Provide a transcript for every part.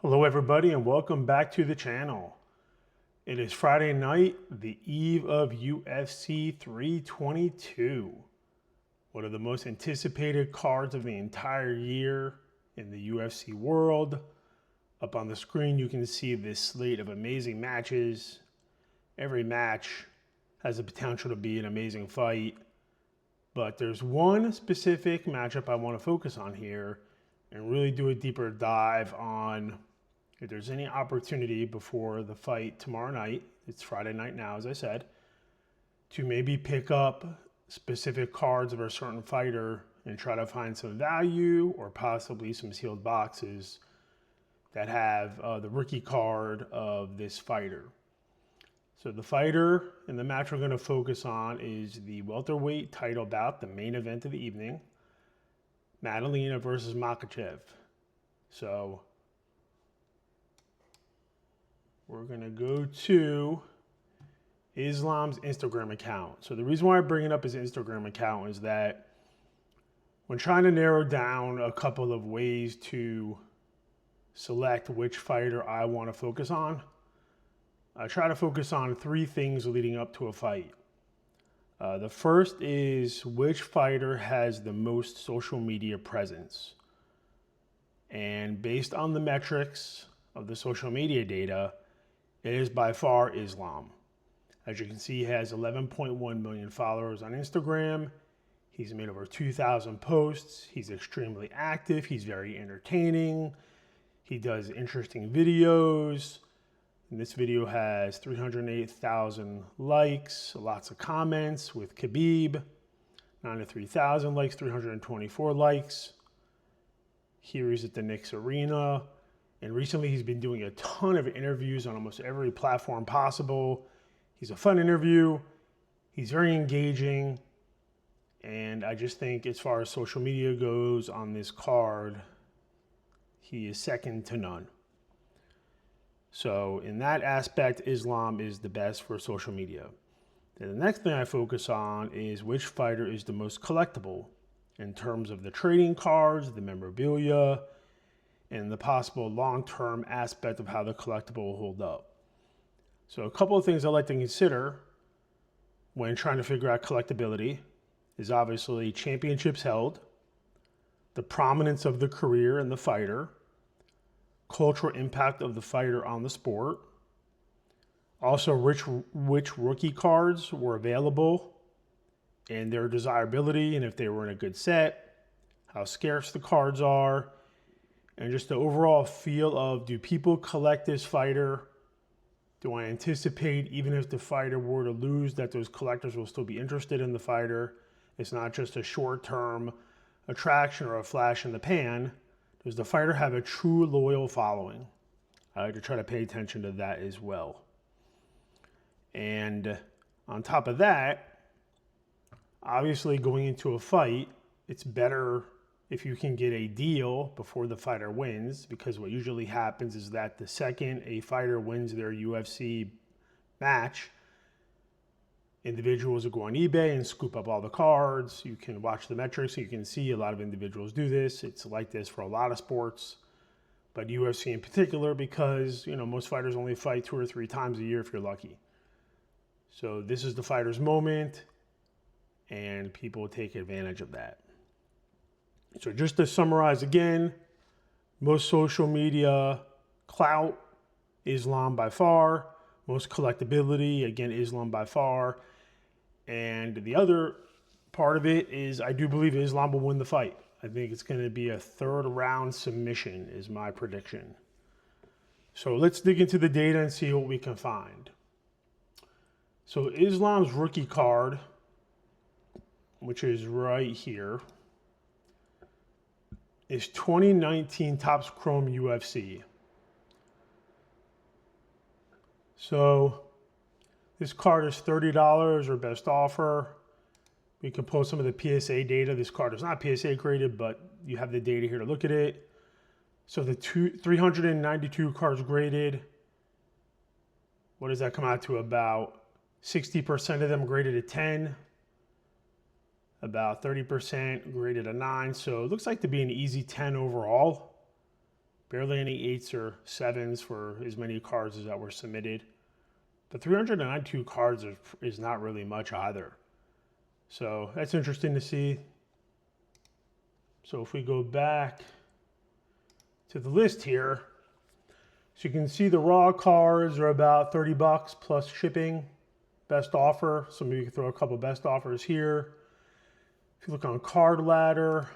Hello everybody and welcome back to the channel. It is Friday night, the eve of UFC 322. One of the most anticipated cards of the entire year in the UFC world. Up on the screen you can see this slate of amazing matches. Every match has the potential to be an amazing fight. But there's one specific matchup I want to focus on here and really do a deeper dive on. If there's any opportunity before the fight tomorrow night, it's Friday night now, as I said, to maybe pick up specific cards of a certain fighter and try to find some value or possibly some sealed boxes that have the rookie card of this fighter. So the fighter and the match we're going to focus on is the welterweight title bout, the main event of the evening, Madalina versus Makhachev. So we're going to go to Islam's Instagram account. So the reason why I bring it up his Instagram account is that when trying to narrow down a couple of ways to select which fighter I want to focus on, I try to focus on three things leading up to a fight. The first is which fighter has the most social media presence. And based on the metrics of the social media data, it is by far Islam. As you can see, he has 11.1 million followers on Instagram. He's made over 2,000 posts. He's extremely active. He's very entertaining. He does interesting videos. And this video has 308,000 likes, lots of comments with Khabib, 93,000 likes, 324 likes. Here he's at the Knicks Arena. And recently he's been doing a ton of interviews on almost every platform possible. He's a fun interview. He's very engaging. And I just think as far as social media goes on this card, he is second to none. So in that aspect, Islam is the best for social media. Then the next thing I focus on is which fighter is the most collectible in terms of the trading cards, the memorabilia, and the possible long-term aspect of how the collectible will hold up. So a couple of things I like to consider when trying to figure out collectability is obviously championships held, the prominence of the career and the fighter, cultural impact of the fighter on the sport, also which rookie cards were available and their desirability and if they were in a good set, how scarce the cards are, and just the overall feel of, do people collect this fighter? Do I anticipate, even if the fighter were to lose, that those collectors will still be interested in the fighter? It's not just a short-term attraction or a flash in the pan. Does the fighter have a true loyal following? I like to try to pay attention to that as well. And on top of that, obviously going into a fight, it's better if you can get a deal before the fighter wins, because what usually happens is that the second a fighter wins their UFC match, individuals will go on eBay and scoop up all the cards. You can watch the metrics, so you can see a lot of individuals do this. It's like this for a lot of sports, but UFC in particular, because most fighters only fight 2 or 3 times a year if you're lucky. So this is the fighter's moment, and people take advantage of that. So just to summarize again, most social media clout, Islam by far. Most collectability, again, Islam by far. And the other part of it is I do believe Islam will win the fight. I think it's going to be a 3rd round submission is my prediction. So let's dig into the data and see what we can find. So Islam's rookie card, which is right here, is 2019 Topps Chrome UFC. So this card is $30 or best offer. We can pull some of the PSA data. This card is not PSA graded, but you have the data here to look at it. So the 392 cards graded, what does that come out to? About 60% of them graded a 10. About 30% graded a 9. So it looks like to be an easy 10 overall. Barely any 8s or 7s for as many cards as that were submitted. But 392 cards is not really much either. So that's interesting to see. So if we go back to the list here, so you can see the raw cards are about 30 bucks plus shipping. Best offer. So maybe you can throw a couple best offers here. If you look on Card Ladder,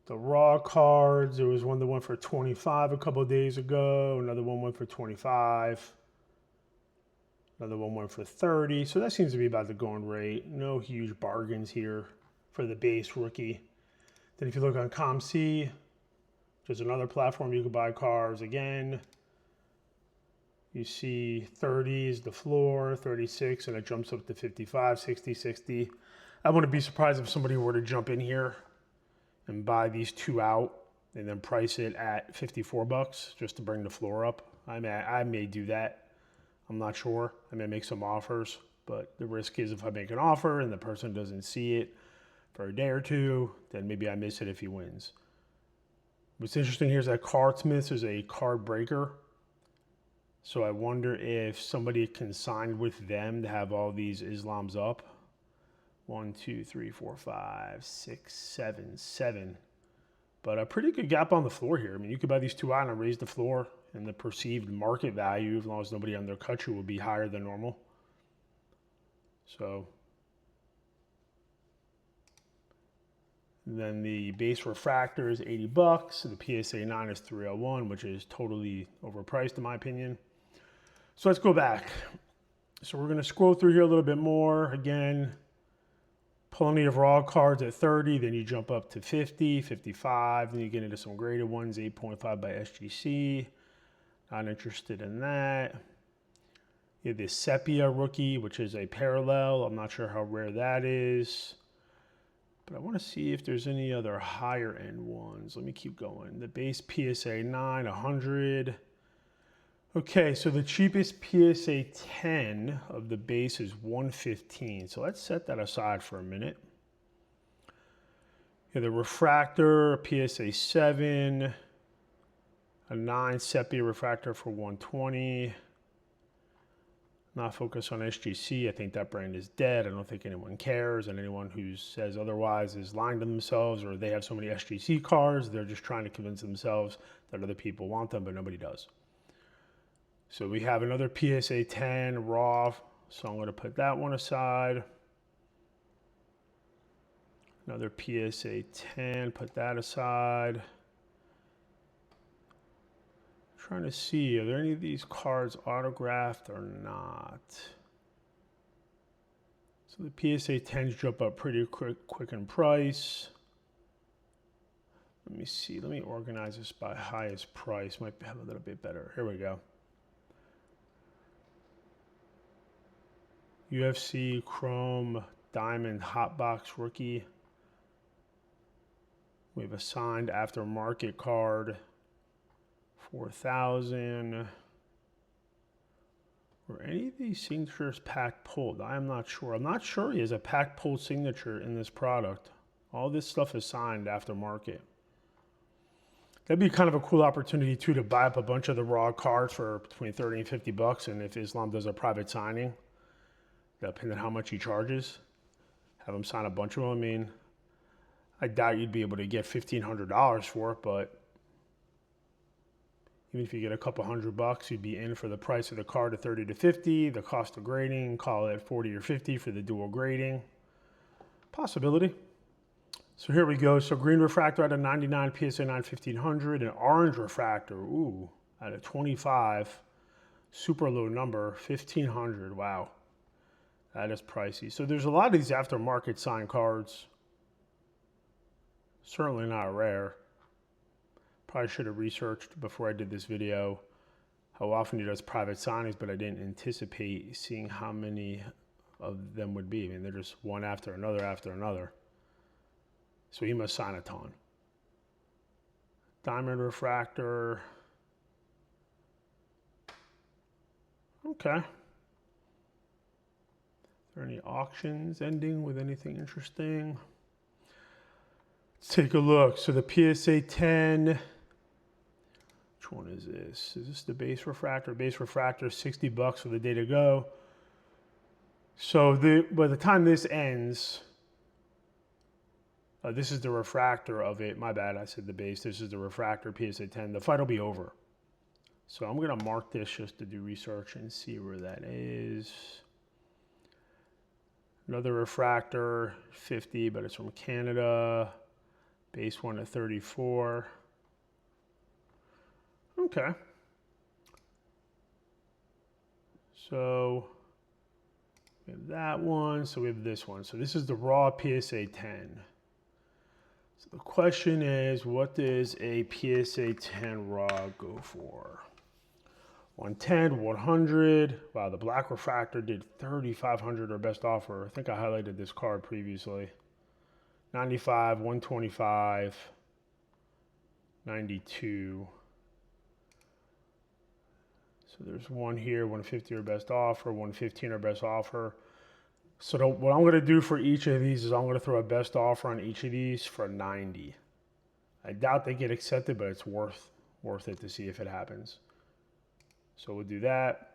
the raw cards, there was one that went for 25 a couple of days ago. Another one went for 25. Another one went for 30. So that seems to be about the going rate. No huge bargains here for the base rookie. Then if you look on ComC, which is another platform you can buy cards again, you see 30 is the floor, 36, and it jumps up to 55, 60, 60. I wouldn't be surprised if somebody were to jump in here and buy these two out and then price it at 54 bucks just to bring the floor up. I may do that. I'm not sure. I may make some offers, but the risk is if I make an offer and the person doesn't see it for a day or two, then maybe I miss it if he wins. What's interesting here is that Cardsmiths is a card breaker. So I wonder if somebody can sign with them to have all these Islams up. 1, 2, 3, 4, 5, 6, 7, 7. But a pretty good gap on the floor here. I mean, you could buy these two out and raise the floor, and the perceived market value, as long as nobody undercuts you, will be higher than normal. So then the base refractor is 80 bucks. The PSA 9 is 301, which is totally overpriced in my opinion. So let's go back. So we're going to scroll through here a little bit more. Again, plenty of raw cards at 30, then you jump up to 50, 55, then you get into some graded ones, 8.5 by SGC. Not interested in that. You have this Sepia rookie, which is a parallel. I'm not sure how rare that is. But I want to see if there's any other higher end ones. Let me keep going. The base PSA 9, 100. Okay, so the cheapest PSA 10 of the base is 115. So let's set that aside for a minute. Yeah, the refractor, PSA 7, a 9 sepia refractor for 120. Not focused on SGC. I think that brand is dead. I don't think anyone cares, and anyone who says otherwise is lying to themselves, or they have so many SGC cards, they're just trying to convince themselves that other people want them, but nobody does. So we have another PSA 10 raw, so I'm going to put that one aside. Another PSA 10, put that aside. Trying to see, are there any of these cards autographed or not? So the PSA 10s jump up pretty quick in price. Let me see, let me organize this by highest price. Might have a little bit better. Here we go. UFC Chrome Diamond Hotbox Rookie. We have a signed aftermarket card, 4,000. Were any of these signatures pack pulled? I'm not sure. I'm not sure he has a pack pulled signature in this product. All this stuff is signed aftermarket. That'd be kind of a cool opportunity too to buy up a bunch of the raw cards for between 30 and 50 bucks. And if Islam does a private signing, depending on how much he charges, have him sign a bunch of them. I mean, I doubt you'd be able to get $1,500 for it, but even if you get a couple $100, you'd be in for the price of the card of 30 to 50, the cost of grading, call it 40 or 50 for the dual grading. Possibility. So here we go. So green refractor at a 99, PSA 9, 1500, and orange refractor, ooh, at a 25, super low number, 1500. Wow. That is pricey. So there's a lot of these aftermarket signed cards. Certainly not rare. Probably should have researched before I did this video how often he does private signings, but I didn't anticipate seeing how many of them would be. I mean, they're just one after another after another. So he must sign a ton. Diamond refractor. Okay. Are there any auctions ending with anything interesting? Let's take a look. So the PSA 10 Which one is this? Is this the base refractor? Base refractor, $60 for the day to go. So by the time this ends, this is the refractor of it. My bad, I said the base. This is the refractor PSA 10. The fight will be over. So I'm going to mark this just to do research and see where that is. Another refractor, 50, but it's from Canada. Base one at 34. Okay. So we have that one. So we have this one. So this is the raw PSA 10. So the question is, what does a PSA 10 raw go for? 110, 100. Wow, the black refractor did 3,500 or best offer. I think I highlighted this card previously. 95, 125, 92. So there's one here, 150 or best offer, 115 or best offer. So what I'm going to do for each of these is I'm going to throw a best offer on each of these for 90. I doubt they get accepted, but it's worth it to see if it happens. So we'll do that.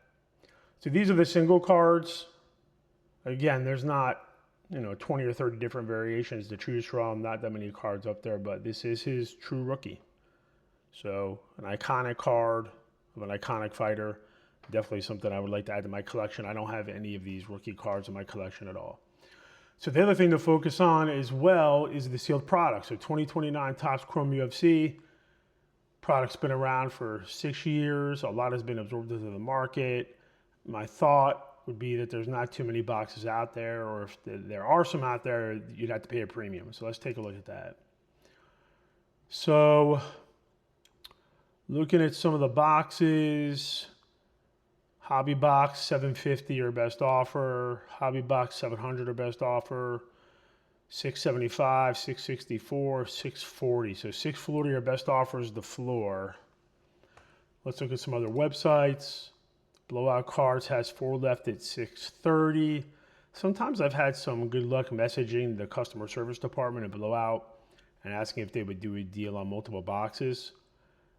So these are the single cards. Again, there's not 20 or 30 different variations to choose from. Not that many cards up there, but this is his true rookie. So an iconic card of an iconic fighter. Definitely something I would like to add to my collection. I don't have any of these rookie cards in my collection at all. So the other thing to focus on as well is the sealed product. So 2029 Topps Chrome UFC. Product's been around for 6 years. A lot has been absorbed into the market. My thought would be that there's not too many boxes out there, or if there are some out there, you'd have to pay a premium. So let's take a look at that. So looking at some of the boxes, Hobby Box 750 or best offer, Hobby Box 700 or best offer, 675, 664, 640. So 640 or best offer is the floor. Let's look at some other websites. Blowout Cards has 4 left at 630. Sometimes I've had some good luck messaging the customer service department at Blowout and asking if they would do a deal on multiple boxes.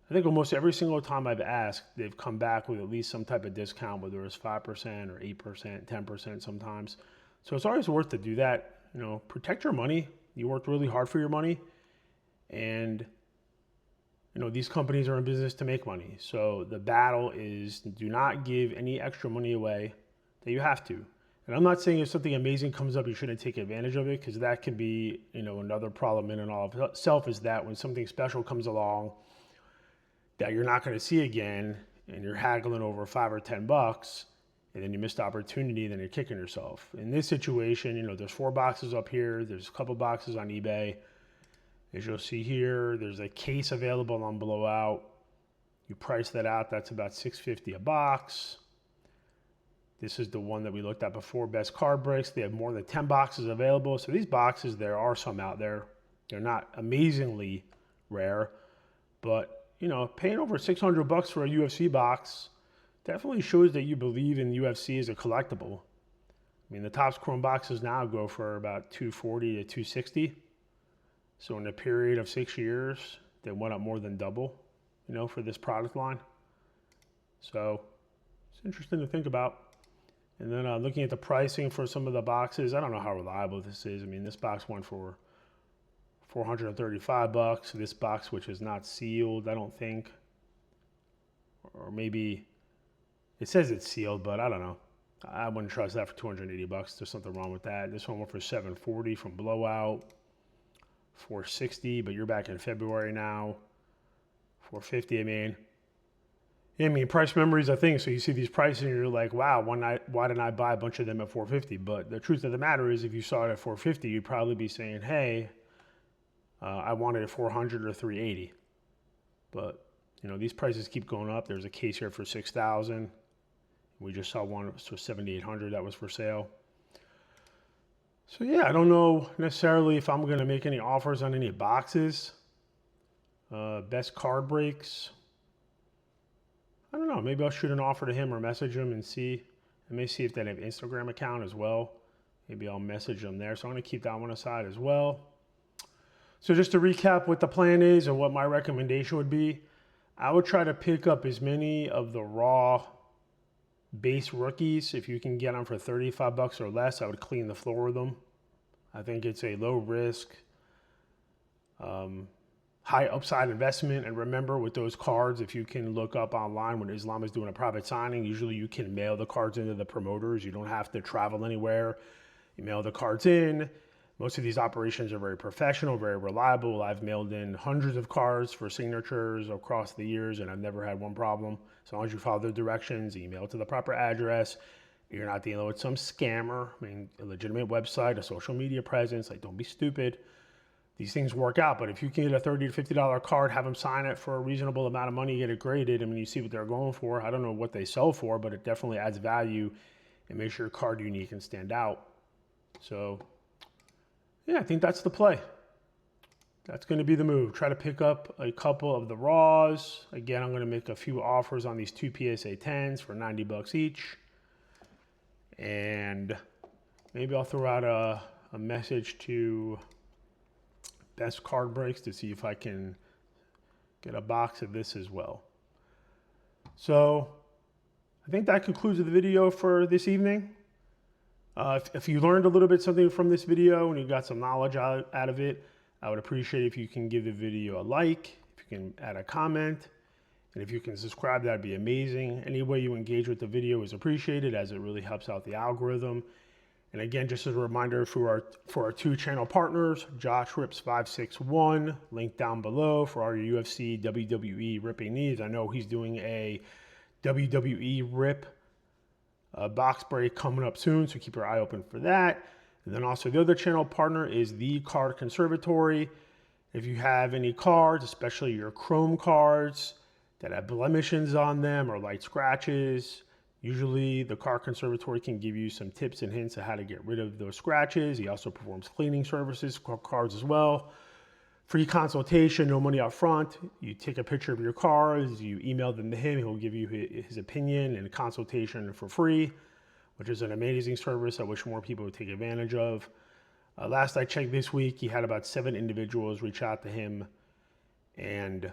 I think almost every single time I've asked, they've come back with at least some type of discount, whether it's 5% or 8%, 10% sometimes. So it's always worth to do that. Protect your money. You worked really hard for your money. And, these companies are in business to make money. So the battle is do not give any extra money away that you have to. And I'm not saying if something amazing comes up, you shouldn't take advantage of it, because that can be, another problem in and of itself, is that when something special comes along that you're not going to see again and you're haggling over $5 or $10, and then you missed the opportunity, then you're kicking yourself. In this situation, there's 4 boxes up here. There's a couple boxes on eBay. As you'll see here, there's a case available on Blowout. You price that out, that's about $6.50 a box. This is the one that we looked at before, Best Card Breaks. They have more than 10 boxes available. So these boxes, there are some out there. They're not amazingly rare, but paying over $600 for a UFC box definitely shows that you believe in UFC as a collectible. I mean, the Topps Chrome boxes now go for about $240 to $260. So in a period of 6 years, they went up more than double, for this product line. So it's interesting to think about. And then looking at the pricing for some of the boxes, I don't know how reliable this is. I mean, this box went for $435. This box, which is not sealed, I don't think, or maybe it says it's sealed, but I don't know. I wouldn't trust that for $280. There's something wrong with that. This one went for $740 from Blowout, $460, but you're back in February now. $450. I mean, price memories, I think. So you see these prices and you're like, wow, why didn't I buy a bunch of them at $450? But the truth of the matter is, if you saw it at $450, you'd probably be saying, hey, I wanted it at $400 or $380. But these prices keep going up. There's a case here for $6,000. We just saw one for $7,800 that was for sale. So yeah, I don't know necessarily if I'm going to make any offers on any boxes. Best Card Breaks. I don't know. Maybe I'll shoot an offer to him or message him and see. I may see if they have an Instagram account as well. Maybe I'll message them there. So I'm going to keep that one aside as well. So just to recap what the plan is and what my recommendation would be. I would try to pick up as many of the raw base rookies. If you can get them for 35 bucks or less, I would clean the floor with them. I think it's a low risk, high upside investment. And remember, with those cards, if you can look up online when Islam is doing a private signing, usually you can mail the cards into the promoters. You don't have to travel anywhere. You mail the cards in. Most of these operations are very professional, very reliable. I've mailed in hundreds of cards for signatures across the years, and I've never had one problem. As long as you follow the directions, email to the proper address, you're not dealing with some scammer. I mean, a legitimate website, a social media presence. Like, don't be stupid. These things work out, but if you can get a $30 to $50 card, have them sign it for a reasonable amount of money, get it graded. I mean, you see what they're going for. I don't know what they sell for, but it definitely adds value and makes your card unique and stand out. So, yeah, I think that's the play. That's going to be the move. Try to pick up a couple of the raws. Again, I'm going to make a few offers on these two PSA 10s for 90 bucks each. And maybe I'll throw out a message to Best Card Breaks to see if I can get a box of this as well. So I think that concludes the video for this evening. If you learned a little bit something from this video and you got some knowledge out of it, I would appreciate if you can give the video a like, if you can add a comment, and if you can subscribe, that'd be amazing. Any way you engage with the video is appreciated, as it really helps out the algorithm. And again, just as a reminder for our two channel partners, Josh Rips 561, link down below for our UFC, WWE ripping needs. I know he's doing a WWE rip box break coming up soon, so keep your eye open for that. And then also the other channel partner is the Card Conservatory. If you have any cards, especially your chrome cards that have blemishes on them or light scratches, usually the Card Conservatory can give you some tips and hints of how to get rid of those scratches. He also performs cleaning services for cards as well. Free consultation, no money up front. You take a picture of your cards, you email them to him, he'll give you his opinion and consultation for free, which is an amazing service I wish more people would take advantage of. Last I checked this week, he had about 7 individuals reach out to him and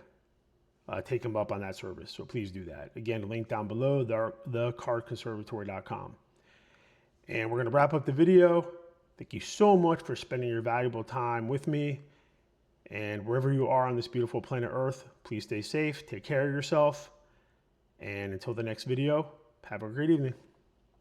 take him up on that service. So please do that. Again, link down below, thecardconservatory.com. And we're going to wrap up the video. Thank you so much for spending your valuable time with me. And wherever you are on this beautiful planet Earth, please stay safe, take care of yourself. And until the next video, have a great evening.